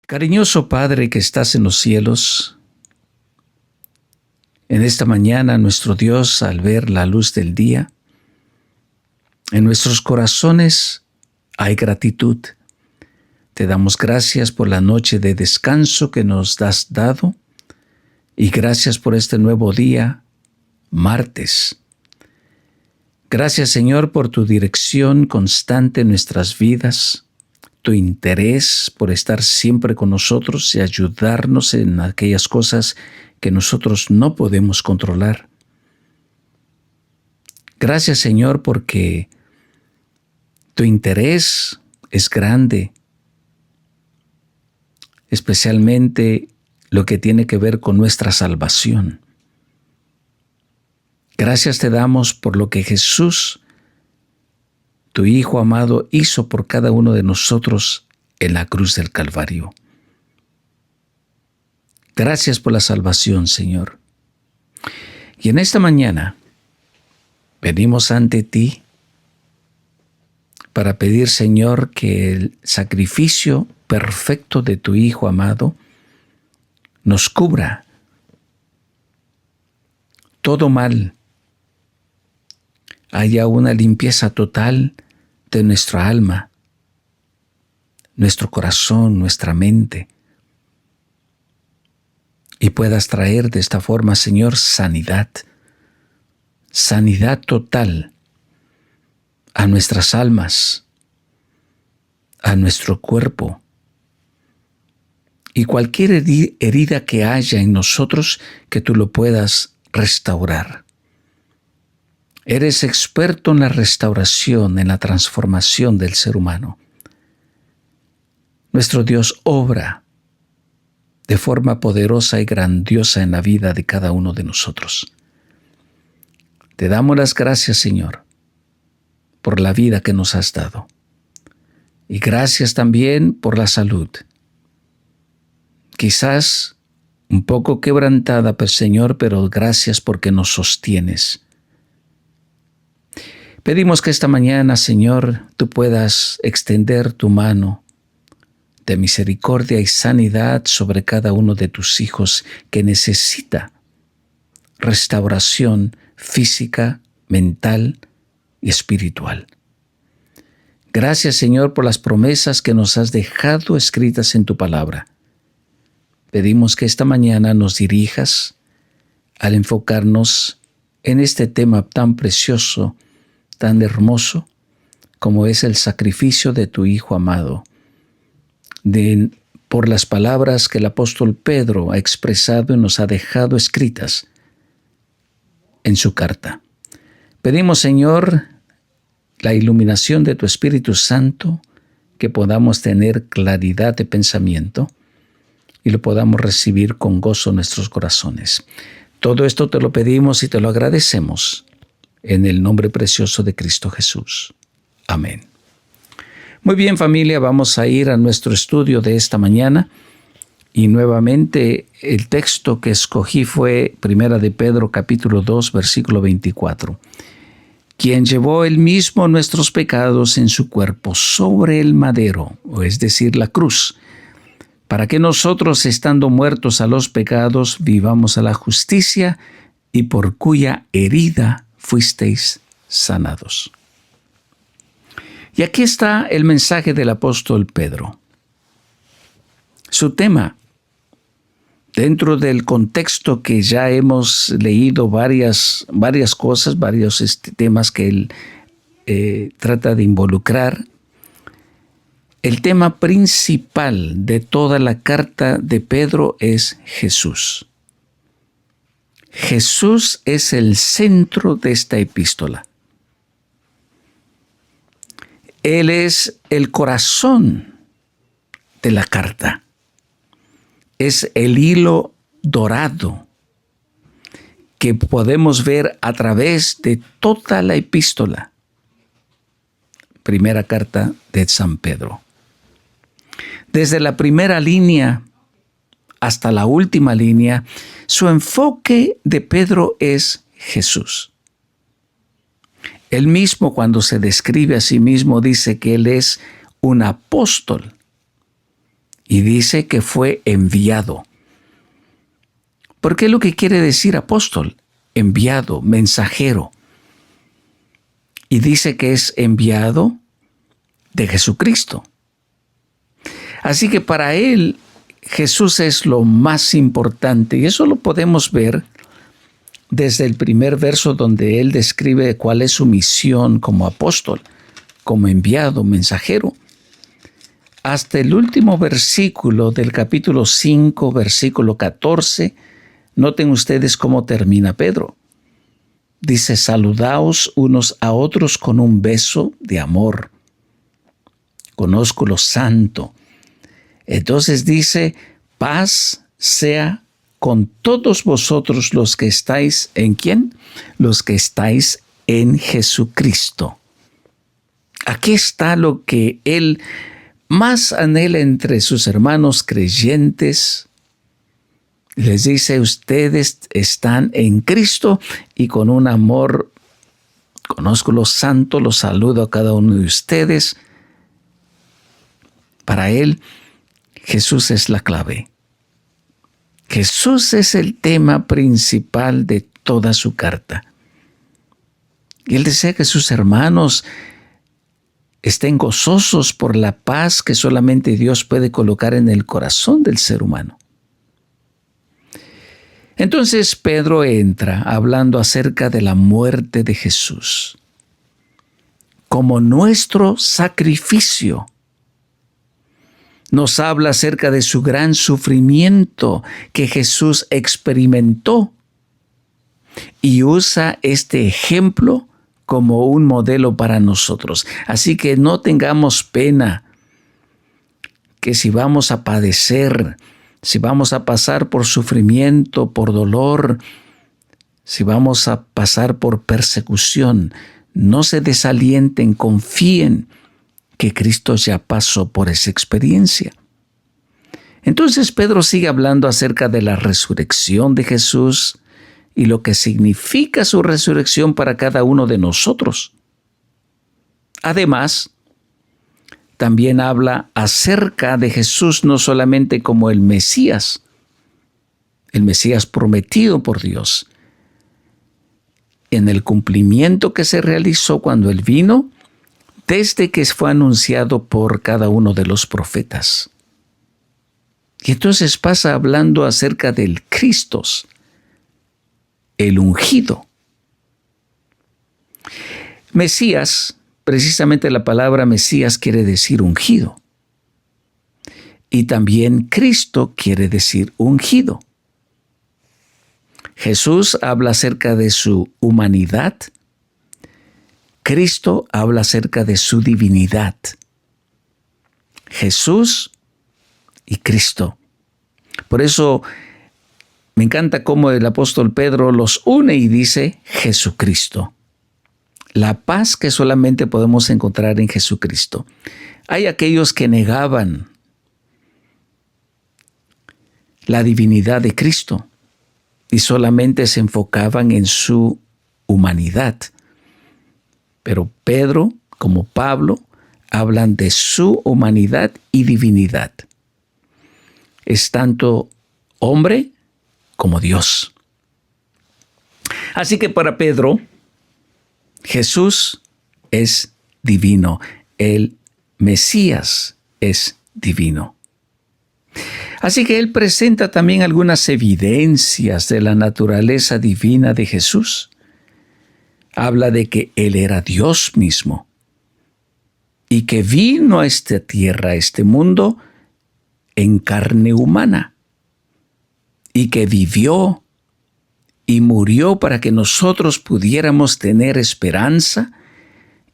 Cariñoso Padre que estás en los cielos, en esta mañana nuestro Dios, al ver la luz del día, en nuestros corazones hay gratitud. Te damos gracias por la noche de descanso que nos has dado y gracias por este nuevo día, martes. Gracias, Señor, por tu dirección constante en nuestras vidas, tu interés por estar siempre con nosotros y ayudarnos en aquellas cosas que nosotros no podemos controlar. Gracias, Señor, porque tu interés es grande, especialmente lo que tiene que ver con nuestra salvación. Gracias te damos por lo que Jesús, tu Hijo amado, hizo por cada uno de nosotros en la cruz del Calvario. Gracias por la salvación, Señor. Y en esta mañana venimos ante ti para pedir, Señor, que el sacrificio perfecto de tu Hijo amado nos cubra todo mal. Haya una limpieza total de nuestra alma, nuestro corazón, nuestra mente. Y puedas traer de esta forma, Señor, sanidad total a nuestras almas, a nuestro cuerpo. Y cualquier herida que haya en nosotros, que tú lo puedas restaurar. Eres experto en la restauración, en la transformación del ser humano. Nuestro Dios obra de forma poderosa y grandiosa en la vida de cada uno de nosotros. Te damos las gracias, Señor, por la vida que nos has dado. Y gracias también por la salud. Quizás un poco quebrantada, pero Señor, pero gracias porque nos sostienes. Pedimos que esta mañana, Señor, tú puedas extender tu mano de misericordia y sanidad sobre cada uno de tus hijos que necesita restauración física, mental y espiritual. Gracias, Señor, por las promesas que nos has dejado escritas en tu palabra. Pedimos que esta mañana nos dirijas al enfocarnos en este tema tan precioso, tan hermoso, como es el sacrificio de tu Hijo amado, por las palabras que el apóstol Pedro ha expresado y nos ha dejado escritas en su carta. Pedimos, Señor, la iluminación de tu Espíritu Santo, que podamos tener claridad de pensamiento y lo podamos recibir con gozo en nuestros corazones. Todo esto te lo pedimos y te lo agradecemos en el nombre precioso de Cristo Jesús. Amén. Muy bien, familia, vamos a ir a nuestro estudio de esta mañana. Y nuevamente el texto que escogí fue 1 de Pedro capítulo 2, versículo 24. Quien llevó él mismo nuestros pecados en su cuerpo sobre el madero, o es decir, la cruz, para que nosotros, estando muertos a los pecados, vivamos a la justicia, y por cuya herida fuisteis sanados. Y aquí está el mensaje del apóstol Pedro. Su tema, dentro del contexto que ya hemos leído varias cosas, varios temas que él trata de involucrar, el tema principal de toda la carta de Pedro es Jesús. Jesús es el centro de esta epístola. Él es el corazón de la carta. Es el hilo dorado que podemos ver a través de toda la epístola. Primera carta de San Pedro. Desde la primera línea hasta la última línea, su enfoque de Pedro es Jesús. Él mismo, cuando se describe a sí mismo, dice que él es un apóstol y dice que fue enviado. ¿Por qué lo que quiere decir apóstol? Enviado, mensajero. Y dice que es enviado de Jesucristo. Así que para él, Jesús es lo más importante. Y eso lo podemos ver desde el primer verso donde él describe cuál es su misión como apóstol, como enviado, mensajero. Hasta el último versículo del capítulo 5, versículo 14, noten ustedes cómo termina Pedro. Dice, saludaos unos a otros con un beso de amor. Conozco lo santo. Entonces dice, paz sea con todos vosotros los que estáis, ¿en quién? Los que estáis en Jesucristo. Aquí está lo que él más anhela entre sus hermanos creyentes. Les dice, ustedes están en Cristo y con un amor, conozco lo santo, los saludo a cada uno de ustedes. Para él, Jesús es la clave. Jesús es el tema principal de toda su carta. Y él desea que sus hermanos estén gozosos por la paz que solamente Dios puede colocar en el corazón del ser humano. Entonces Pedro entra hablando acerca de la muerte de Jesús como nuestro sacrificio. Nos habla acerca de su gran sufrimiento que Jesús experimentó y usa este ejemplo como un modelo para nosotros. Así que no tengamos pena que si vamos a padecer, si vamos a pasar por sufrimiento, por dolor, si vamos a pasar por persecución, no se desalienten, confíen que Cristo ya pasó por esa experiencia. Entonces Pedro sigue hablando acerca de la resurrección de Jesús y lo que significa su resurrección para cada uno de nosotros. Además, también habla acerca de Jesús no solamente como el Mesías prometido por Dios, en el cumplimiento que se realizó cuando Él vino, desde que fue anunciado por cada uno de los profetas. Y entonces pasa hablando acerca del Cristo, el ungido. Mesías, precisamente la palabra Mesías quiere decir ungido. Y también Cristo quiere decir ungido. Jesús habla acerca de su humanidad. Cristo habla acerca de su divinidad. Jesús y Cristo. Por eso me encanta cómo el apóstol Pedro los une y dice Jesucristo. La paz que solamente podemos encontrar en Jesucristo. Hay aquellos que negaban la divinidad de Cristo y solamente se enfocaban en su humanidad. Pero Pedro, como Pablo, hablan de su humanidad y divinidad. Es tanto hombre como Dios. Así que para Pedro, Jesús es divino. El Mesías es divino. Así que él presenta también algunas evidencias de la naturaleza divina de Jesús. Habla de que Él era Dios mismo y que vino a esta tierra, a este mundo, en carne humana y que vivió y murió para que nosotros pudiéramos tener esperanza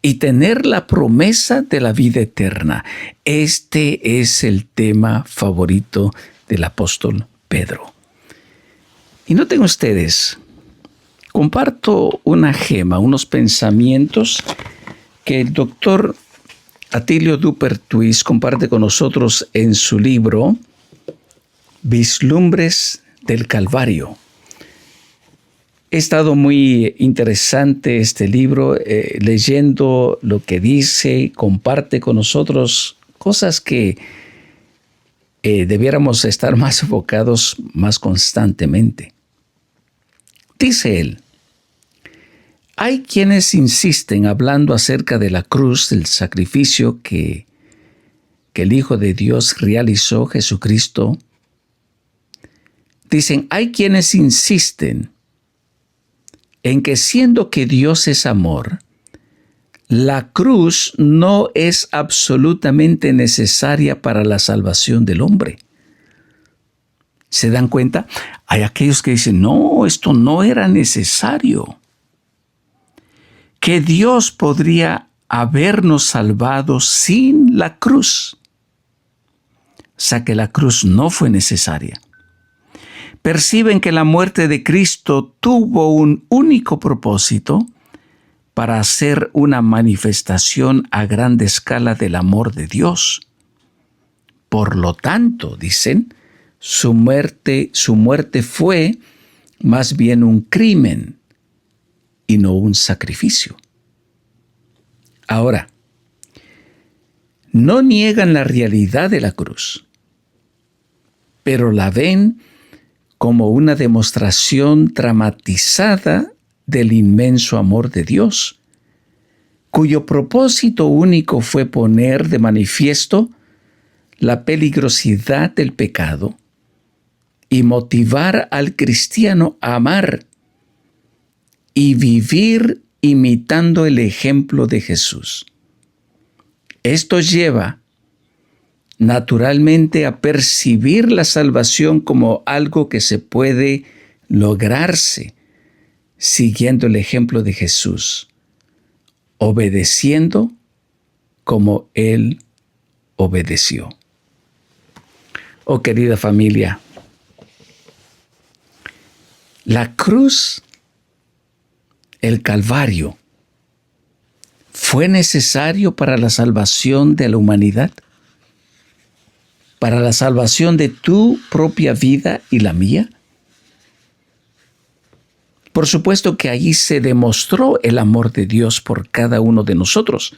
y tener la promesa de la vida eterna. Este es el tema favorito del apóstol Pedro. Y noten ustedes, comparto una gema, unos pensamientos que el doctor Attilio Dupertuis comparte con nosotros en su libro Vislumbres del Calvario. He estado muy interesante este libro, leyendo lo que dice, comparte con nosotros cosas que debiéramos estar más enfocados más constantemente. Dice él, hay quienes insisten hablando acerca de la cruz, del sacrificio que el Hijo de Dios realizó, Jesucristo. Dicen, hay quienes insisten en que siendo que Dios es amor, la cruz no es absolutamente necesaria para la salvación del hombre. ¿Se dan cuenta? Hay aquellos que dicen, no, esto no era necesario. Que Dios podría habernos salvado sin la cruz. O sea que la cruz no fue necesaria. Perciben que la muerte de Cristo tuvo un único propósito, para hacer una manifestación a gran escala del amor de Dios. Por lo tanto, dicen, su muerte fue más bien un crimen y no un sacrificio. Ahora, no niegan la realidad de la cruz, pero la ven como una demostración dramatizada del inmenso amor de Dios, cuyo propósito único fue poner de manifiesto la peligrosidad del pecado y motivar al cristiano a amar y vivir imitando el ejemplo de Jesús. Esto lleva naturalmente a percibir la salvación como algo que se puede lograrse siguiendo el ejemplo de Jesús, obedeciendo como Él obedeció. Oh, querida familia, la cruz, el Calvario, ¿fue necesario para la salvación de la humanidad? ¿Para la salvación de tu propia vida y la mía? Por supuesto que allí se demostró el amor de Dios por cada uno de nosotros.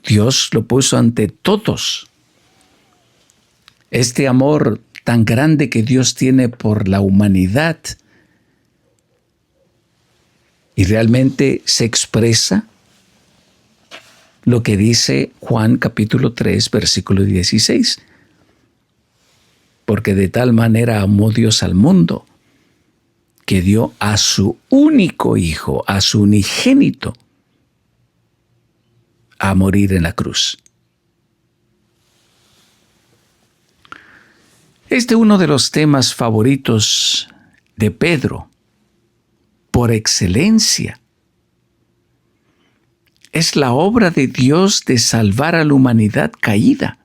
Dios lo puso ante todos. Este amor tan grande que Dios tiene por la humanidad y realmente se expresa lo que dice Juan capítulo 3, versículo 16. Porque de tal manera amó Dios al mundo, que dio a su único Hijo, a su unigénito, a morir en la cruz. Este es uno de los temas favoritos de Pedro, por excelencia. Es la obra de Dios de salvar a la humanidad caída.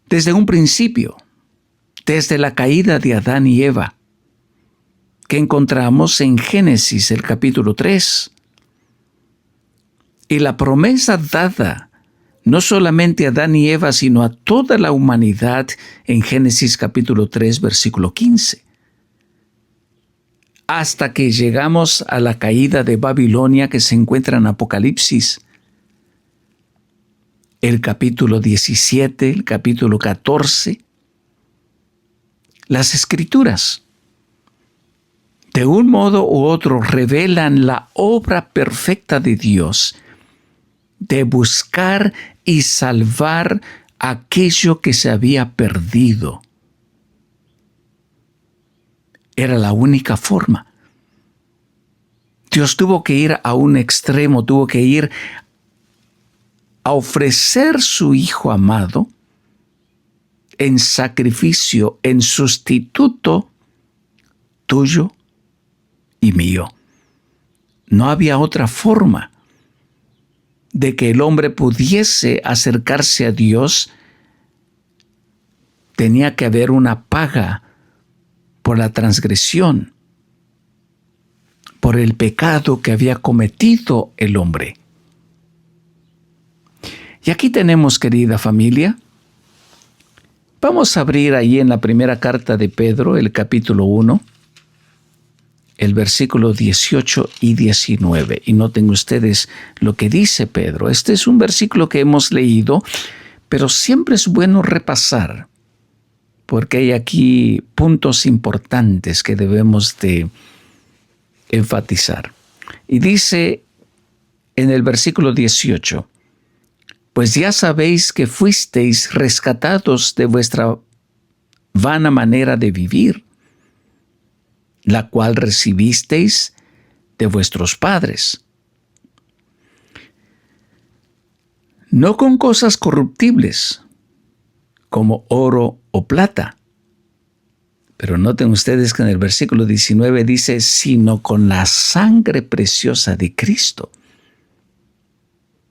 Desde un principio, desde la caída de Adán y Eva, que encontramos en Génesis el capítulo 3. Y la promesa dada no solamente a Adán y Eva, sino a toda la humanidad en Génesis capítulo 3, versículo 15. Hasta que llegamos a la caída de Babilonia que se encuentra en Apocalipsis, el capítulo 17, el capítulo 14, las Escrituras, de un modo u otro, revelan la obra perfecta de Dios de buscar y salvar aquello que se había perdido. Era la única forma. Dios tuvo que ir a un extremo, tuvo que ir a ofrecer su Hijo amado en sacrificio, en sustituto tuyo y mío. No había otra forma de que el hombre pudiese acercarse a Dios. Tenía que haber una paga por la transgresión, por el pecado que había cometido el hombre. Y aquí tenemos, querida familia, vamos a abrir ahí en la primera carta de Pedro, el capítulo 1, el versículo 18 y 19. Y noten ustedes lo que dice Pedro. Este es un versículo que hemos leído, pero siempre es bueno repasar, porque hay aquí puntos importantes que debemos de enfatizar. Y dice en el versículo 18, pues ya sabéis que fuisteis rescatados de vuestra vana manera de vivir, la cual recibisteis de vuestros padres, no con cosas corruptibles, como oro o plata. Pero noten ustedes que en el versículo 19 dice, sino con la sangre preciosa de Cristo.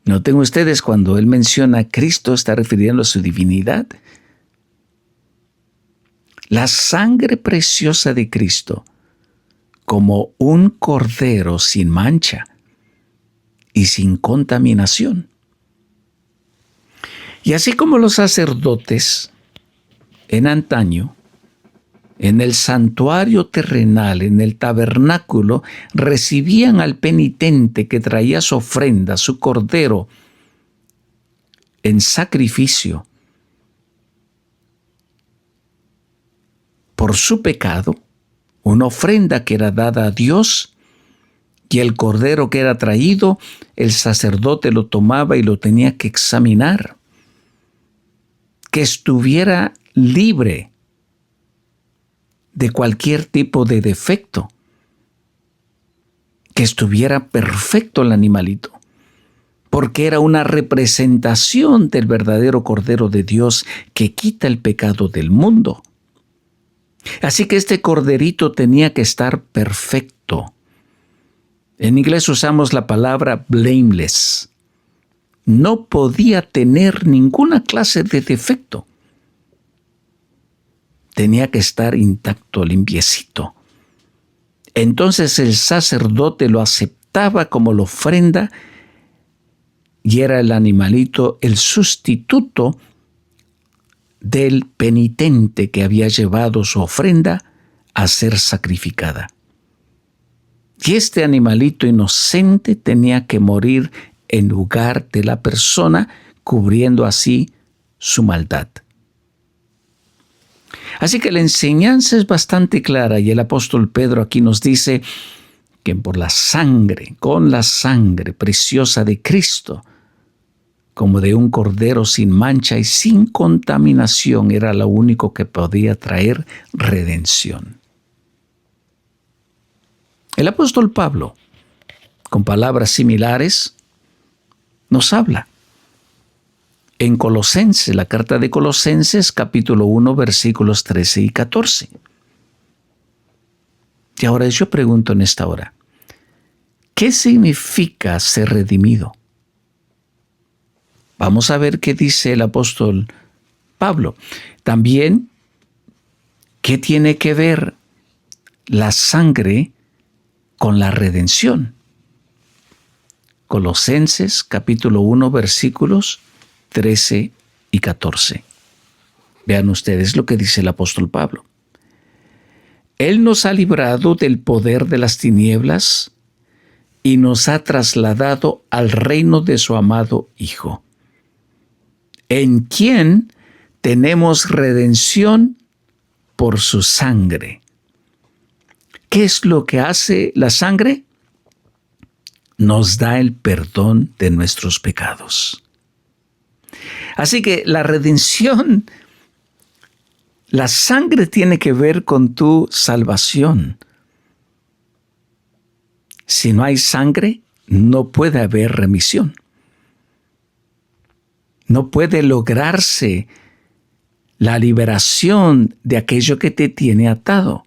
Noten ustedes cuando él menciona a Cristo, está refiriendo a su divinidad. La sangre preciosa de Cristo, como un cordero sin mancha y sin contaminación. Y así como los sacerdotes en antaño, en el santuario terrenal, en el tabernáculo, recibían al penitente que traía su ofrenda, su cordero, en sacrificio por su pecado, una ofrenda que era dada a Dios, y el cordero que era traído, el sacerdote lo tomaba y lo tenía que examinar, que estuviera libre de cualquier tipo de defecto, que estuviera perfecto el animalito, porque era una representación del verdadero Cordero de Dios que quita el pecado del mundo. Así que este corderito tenía que estar perfecto. En inglés usamos la palabra blameless. No podía tener ninguna clase de defecto. Tenía que estar intacto, limpiecito. Entonces el sacerdote lo aceptaba como la ofrenda y era el animalito el sustituto del penitente que había llevado su ofrenda a ser sacrificada. Y este animalito inocente tenía que morir en lugar de la persona, cubriendo así su maldad. Así que la enseñanza es bastante clara y el apóstol Pedro aquí nos dice que por la sangre, con la sangre preciosa de Cristo, como de un cordero sin mancha y sin contaminación, era lo único que podía traer redención. El apóstol Pablo, con palabras similares, nos habla. En Colosenses, la carta de Colosenses, capítulo 1, versículos 13 y 14. Y ahora yo pregunto en esta hora, ¿qué significa ser redimido? Vamos a ver qué dice el apóstol Pablo. También, ¿qué tiene que ver la sangre con la redención? Colosenses capítulo 1, versículos 13 y 14. Vean ustedes lo que dice el apóstol Pablo. Él nos ha librado del poder de las tinieblas y nos ha trasladado al reino de su amado Hijo, en quien tenemos redención por su sangre. ¿Qué es lo que hace la sangre? Nos da el perdón de nuestros pecados. Así que la redención, la sangre tiene que ver con tu salvación. Si no hay sangre, no puede haber remisión. No puede lograrse la liberación de aquello que te tiene atado.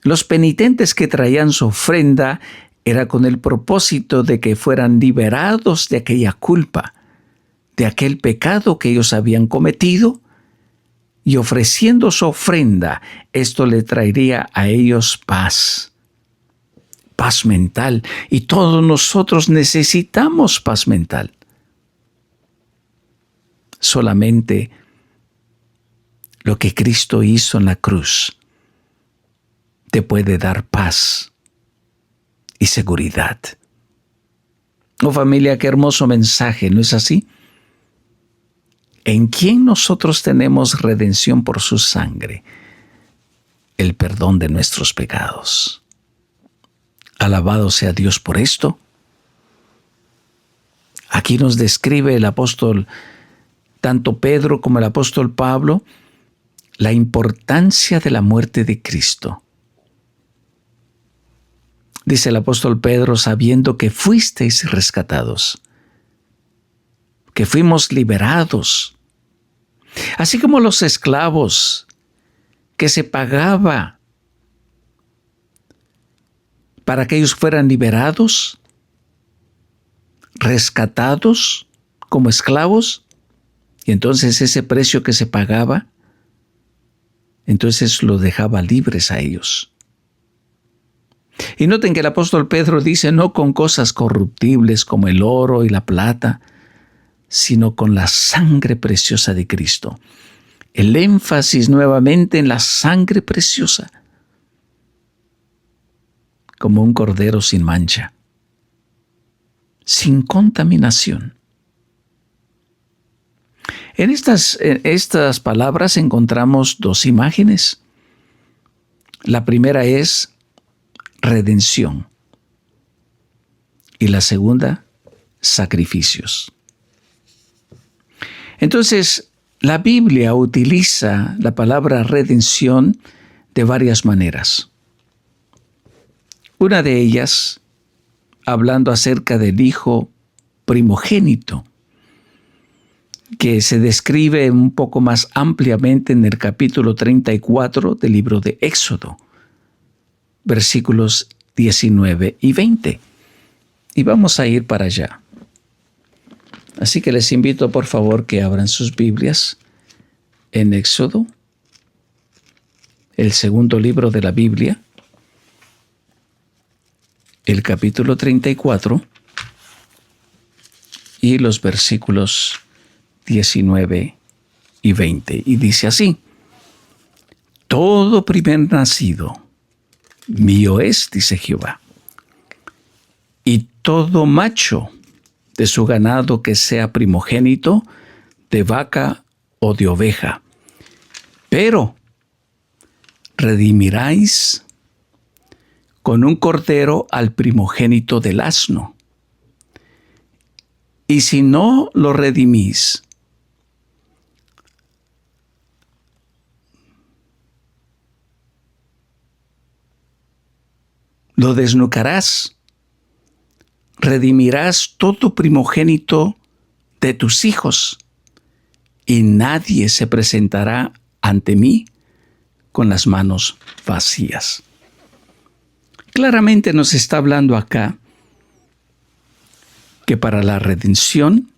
Los penitentes que traían su ofrenda era con el propósito de que fueran liberados de aquella culpa, de aquel pecado que ellos habían cometido, y ofreciendo su ofrenda, esto le traería a ellos paz mental, y todos nosotros necesitamos paz mental. Solamente lo que Cristo hizo en la cruz, te puede dar paz y seguridad. Oh familia, qué hermoso mensaje, ¿no es así? ¿En quién nosotros tenemos redención por su sangre? El perdón de nuestros pecados. Alabado sea Dios por esto. Aquí nos describe el apóstol, tanto Pedro como el apóstol Pablo, la importancia de la muerte de Cristo. Dice el apóstol Pedro, sabiendo que fuisteis rescatados, que fuimos liberados, así como los esclavos, que se pagaba para que ellos fueran liberados, rescatados como esclavos, y entonces ese precio que se pagaba, entonces los dejaba libres a ellos. Y noten que el apóstol Pedro dice, no con cosas corruptibles como el oro y la plata, sino con la sangre preciosa de Cristo. El énfasis nuevamente en la sangre preciosa, como un cordero sin mancha, sin contaminación. En estas palabras encontramos dos imágenes. La primera es redención y la segunda, sacrificios. Entonces, la Biblia utiliza la palabra redención de varias maneras. Una de ellas, hablando acerca del Hijo primogénito, que se describe un poco más ampliamente en el capítulo 34 del libro de Éxodo, versículos 19 y 20. Y vamos a ir para allá. Así que les invito, por favor, que abran sus Biblias en Éxodo, el segundo libro de la Biblia, el capítulo 34 y los versículos 19 y 20. Y dice así: todo primer nacido mío es, dice Jehová, y todo macho de su ganado que sea primogénito, de vaca o de oveja. Pero redimiráis con un cordero al primogénito del asno. Y si no lo redimís, lo desnucarás. Redimirás todo primogénito de tus hijos, y nadie se presentará ante mí con las manos vacías. Claramente nos está hablando acá que para la redención,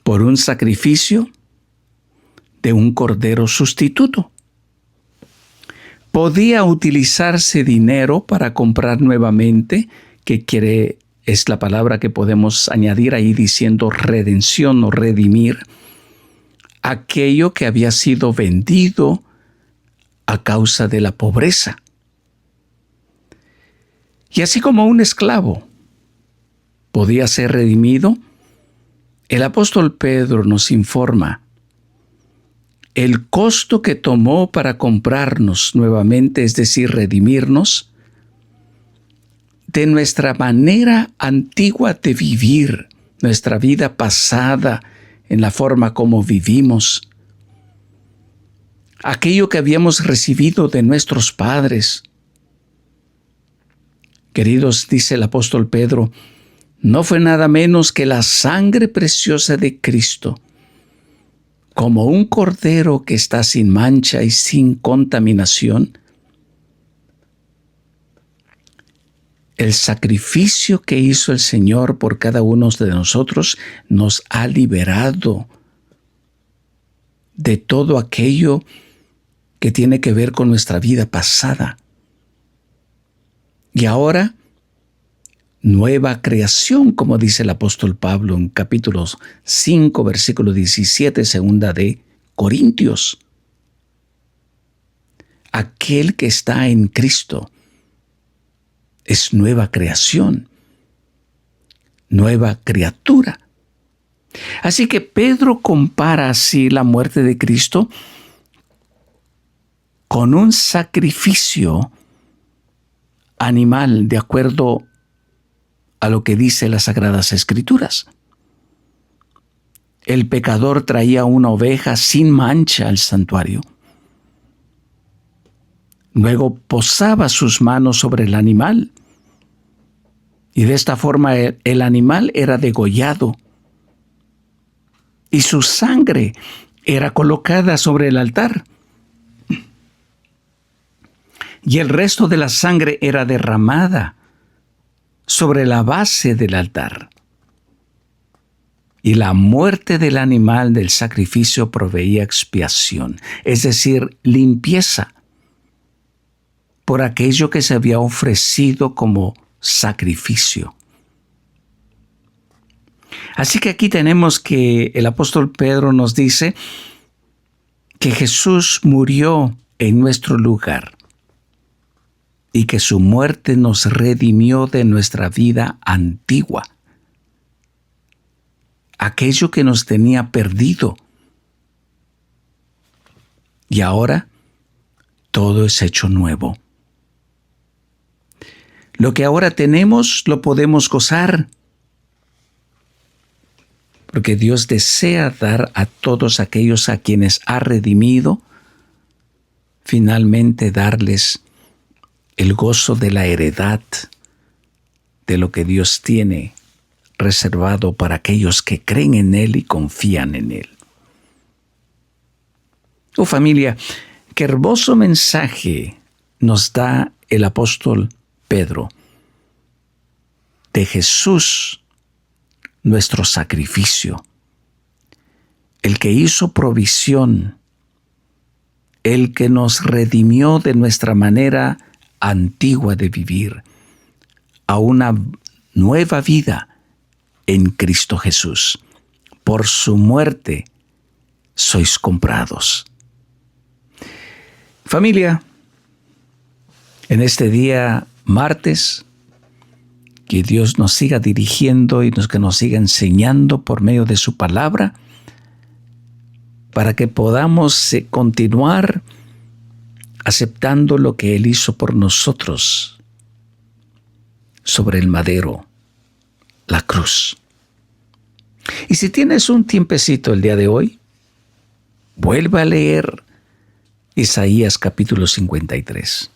por un sacrificio de un cordero sustituto, podía utilizarse dinero para comprar nuevamente, que es la palabra que podemos añadir ahí diciendo redención o redimir, aquello que había sido vendido a causa de la pobreza. Y así como un esclavo podía ser redimido, el apóstol Pedro nos informa el costo que tomó para comprarnos nuevamente, es decir, redimirnos, de nuestra manera antigua de vivir, nuestra vida pasada, en la forma como vivimos, aquello que habíamos recibido de nuestros padres. Queridos, dice el apóstol Pedro, no fue nada menos que la sangre preciosa de Cristo, como un cordero que está sin mancha y sin contaminación. El sacrificio que hizo el Señor por cada uno de nosotros nos ha liberado de todo aquello que tiene que ver con nuestra vida pasada. Y ahora, nueva creación, como dice el apóstol Pablo en capítulo 5, versículo 17, segunda de Corintios. Aquel que está en Cristo es nueva creación, nueva criatura. Así que Pedro compara así la muerte de Cristo con un sacrificio animal de acuerdo a lo que dice las Sagradas Escrituras. El pecador traía una oveja sin mancha al santuario. Luego posaba sus manos sobre el animal y de esta forma el animal era degollado y su sangre era colocada sobre el altar. Y el resto de la sangre era derramada sobre la base del altar. Y la muerte del animal del sacrificio proveía expiación, es decir, limpieza, por aquello que se había ofrecido como sacrificio. Así que aquí tenemos que el apóstol Pedro nos dice que Jesús murió en nuestro lugar y que su muerte nos redimió de nuestra vida antigua, aquello que nos tenía perdido. Y ahora todo es hecho nuevo. Lo que ahora tenemos lo podemos gozar, porque Dios desea dar a todos aquellos a quienes ha redimido, finalmente darles el gozo de la heredad de lo que Dios tiene reservado para aquellos que creen en Él y confían en Él. Oh familia, qué hermoso mensaje nos da el apóstol Pedro de Jesús, nuestro sacrificio, el que hizo provisión, el que nos redimió de nuestra manera antigua de vivir a una nueva vida en Cristo Jesús. Por su muerte sois comprados. Familia, en este día martes, que Dios nos siga dirigiendo y que nos siga enseñando por medio de su palabra, para que podamos continuar aceptando lo que Él hizo por nosotros sobre el madero, la cruz. Y si tienes un tiempecito el día de hoy, vuelve a leer Isaías capítulo 53.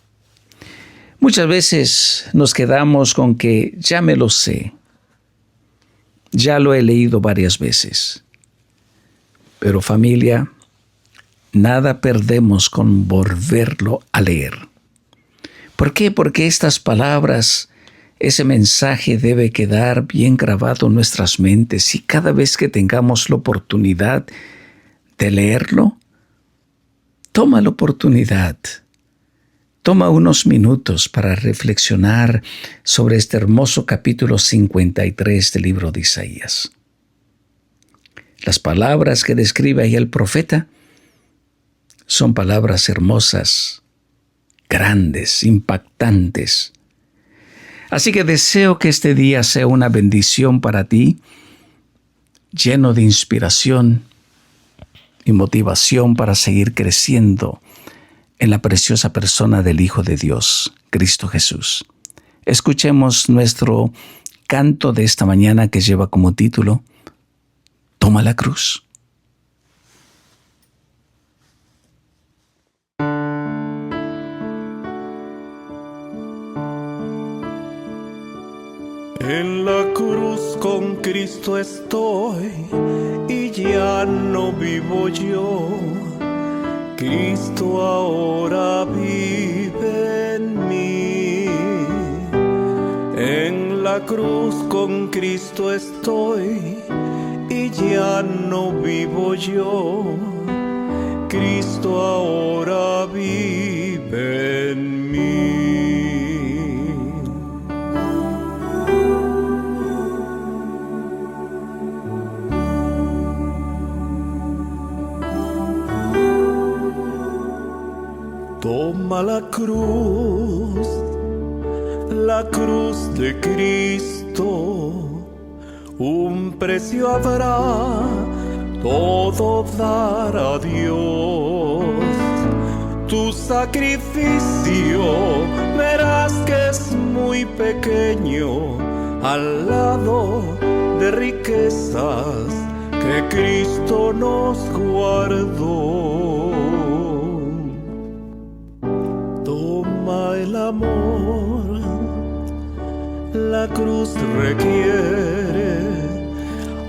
Muchas veces nos quedamos con que ya me lo sé, ya lo he leído varias veces. Pero familia, nada perdemos con volverlo a leer. ¿Por qué? Porque estas palabras, ese mensaje debe quedar bien grabado en nuestras mentes y cada vez que tengamos la oportunidad de leerlo, toma la oportunidad. Toma unos minutos para reflexionar sobre este hermoso capítulo 53 del libro de Isaías. Las palabras que describe ahí el profeta son palabras hermosas, grandes, impactantes. Así que deseo que este día sea una bendición para ti, lleno de inspiración y motivación para seguir creciendo en la preciosa persona del Hijo de Dios, Cristo Jesús. Escuchemos nuestro canto de esta mañana que lleva como título Toma la cruz. En la cruz con Cristo estoy y ya no vivo yo. Cristo ahora vive en mí. En la cruz con Cristo estoy y ya no vivo yo. Cristo ahora vive en mí. Toma Toma la cruz de Cristo, un precio habrá, todo dar a Dios. Tu sacrificio verás que es muy pequeño al lado de riquezas que Cristo nos guardó. Toma el amor, la cruz requiere,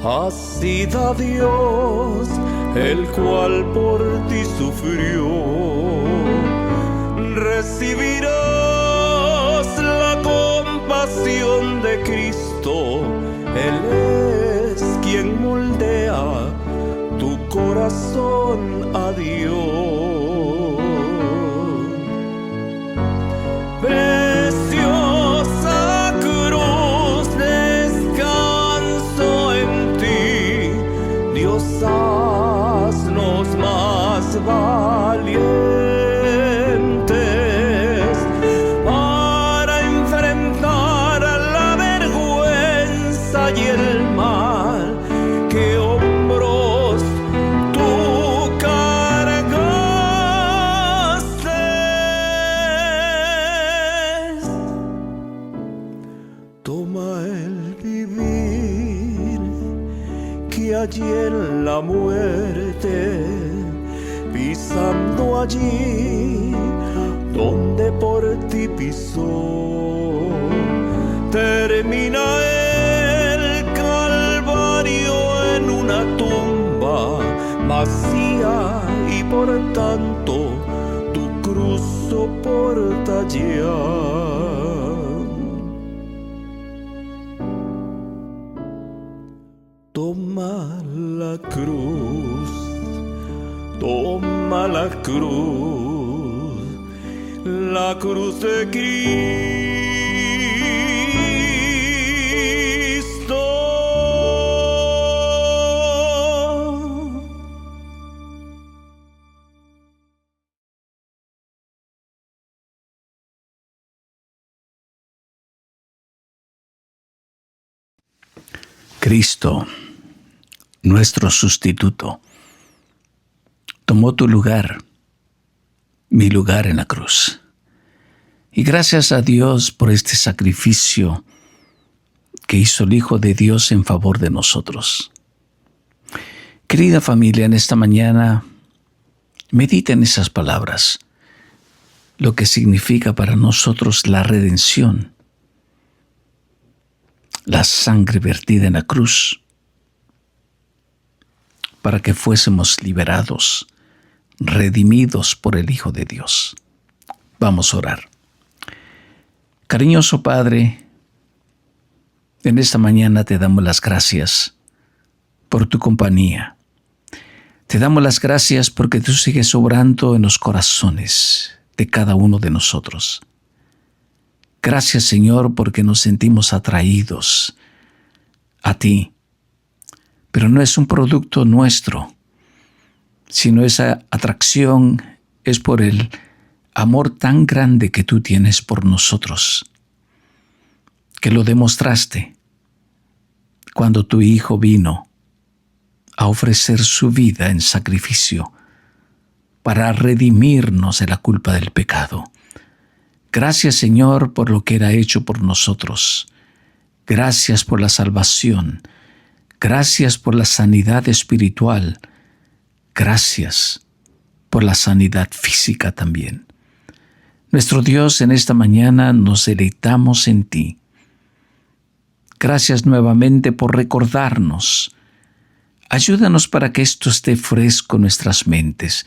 así da Dios, el cual por ti sufrió. Recibirás la compasión de Cristo, Él es quien moldea tu corazón a Dios. Preciosa cruz, descanso en ti, Dios, haznos más valientes para enfrentar la vergüenza y el mal que hombros tú cargaste. Toma el vivir que allí en la muerte, pisando allí donde por ti pisó, termina el Calvario en una tumba vacía y por tanto tu cruz soporta ya. Toma la cruz la cruz de Cristo. Cristo, nuestro sustituto, tomó tu lugar, mi lugar en la cruz. Y gracias a Dios por este sacrificio que hizo el Hijo de Dios en favor de nosotros. Querida familia, en esta mañana, medita en esas palabras, lo que significa para nosotros la redención, la sangre vertida en la cruz, para que fuésemos liberados, redimidos por el Hijo de Dios. Vamos a orar. Cariñoso Padre, en esta mañana te damos las gracias por tu compañía. Te damos las gracias porque tú sigues obrando en los corazones de cada uno de nosotros. Gracias, Señor, porque nos sentimos atraídos a ti. Pero no es un producto nuestro, sino esa atracción es por el amor tan grande que tú tienes por nosotros, que lo demostraste cuando tu Hijo vino a ofrecer su vida en sacrificio para redimirnos de la culpa del pecado. Gracias, Señor, por lo que era hecho por nosotros. Gracias por la salvación. Gracias por la sanidad espiritual. Gracias por la sanidad física también. Nuestro Dios, en esta mañana nos deleitamos en ti. Gracias nuevamente por recordarnos. Ayúdanos para que esto esté fresco en nuestras mentes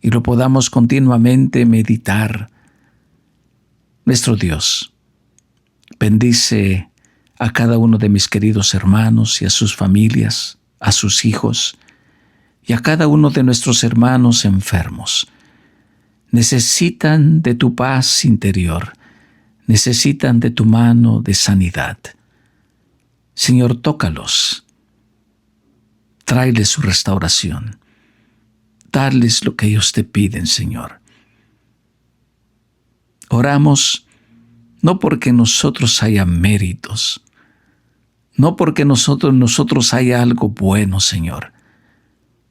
y lo podamos continuamente meditar. Nuestro Dios, bendice a cada uno de mis queridos hermanos y a sus familias, a sus hijos y a cada uno de nuestros hermanos enfermos. Necesitan de tu paz interior, necesitan de tu mano de sanidad. Señor, tócalos, tráeles su restauración, darles lo que ellos te piden, Señor. Oramos no porque nosotros haya méritos, no porque nosotros haya algo bueno, Señor,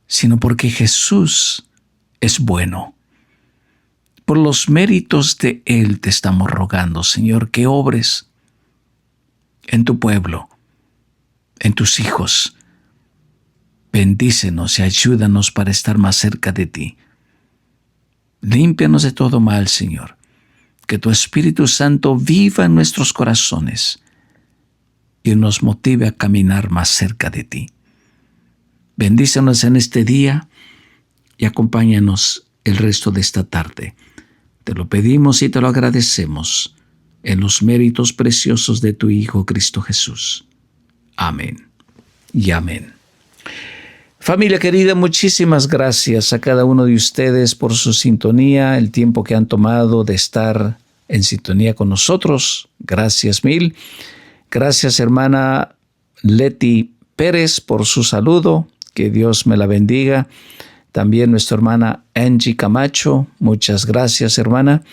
sino porque Jesús es bueno. Por los méritos de Él te estamos rogando, Señor, que obres en tu pueblo, en tus hijos. Bendícenos y ayúdanos para estar más cerca de ti. Límpianos de todo mal, Señor. Que tu Espíritu Santo viva en nuestros corazones y nos motive a caminar más cerca de ti. Bendícenos en este día y acompáñanos el resto de esta tarde. Te lo pedimos y te lo agradecemos en los méritos preciosos de tu Hijo Cristo Jesús. Amén y amén. Familia querida, muchísimas gracias a cada uno de ustedes por su sintonía, el tiempo que han tomado de estar en sintonía con nosotros. Gracias mil. Gracias, hermana Leti Pérez, por su saludo. Que Dios me la bendiga. También nuestra hermana Angie Camacho. Muchas gracias, hermana.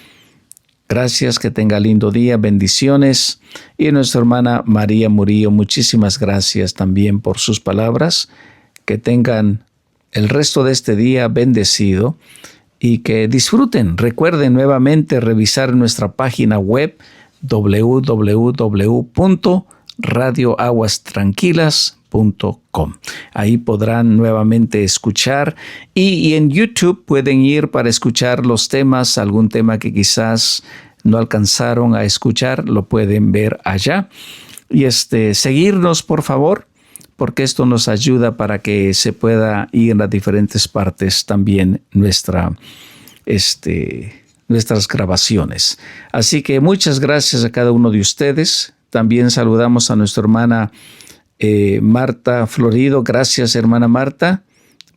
Gracias, que tenga lindo día. Bendiciones. Y nuestra hermana María Murillo, muchísimas gracias también por sus palabras. Que tengan el resto de este día bendecido y que disfruten. Recuerden nuevamente revisar nuestra página web www.radioaguastranquilas.com. Ahí podrán nuevamente escuchar y en YouTube pueden ir para escuchar los temas, algún tema que quizás no alcanzaron a escuchar, lo pueden ver allá. Y seguirnos, por favor, porque esto nos ayuda para que se pueda ir en las diferentes partes también nuestras grabaciones. Así que muchas gracias a cada uno de ustedes. También saludamos a nuestra hermana Marta Florido. Gracias, hermana Marta,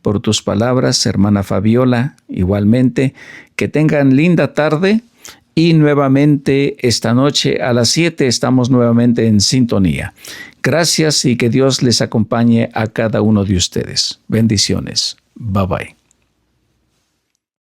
por tus palabras. Hermana Fabiola, igualmente. Que tengan linda tarde y nuevamente esta noche a las 7 estamos nuevamente en sintonía. Gracias y que Dios les acompañe a cada uno de ustedes. Bendiciones. Bye bye.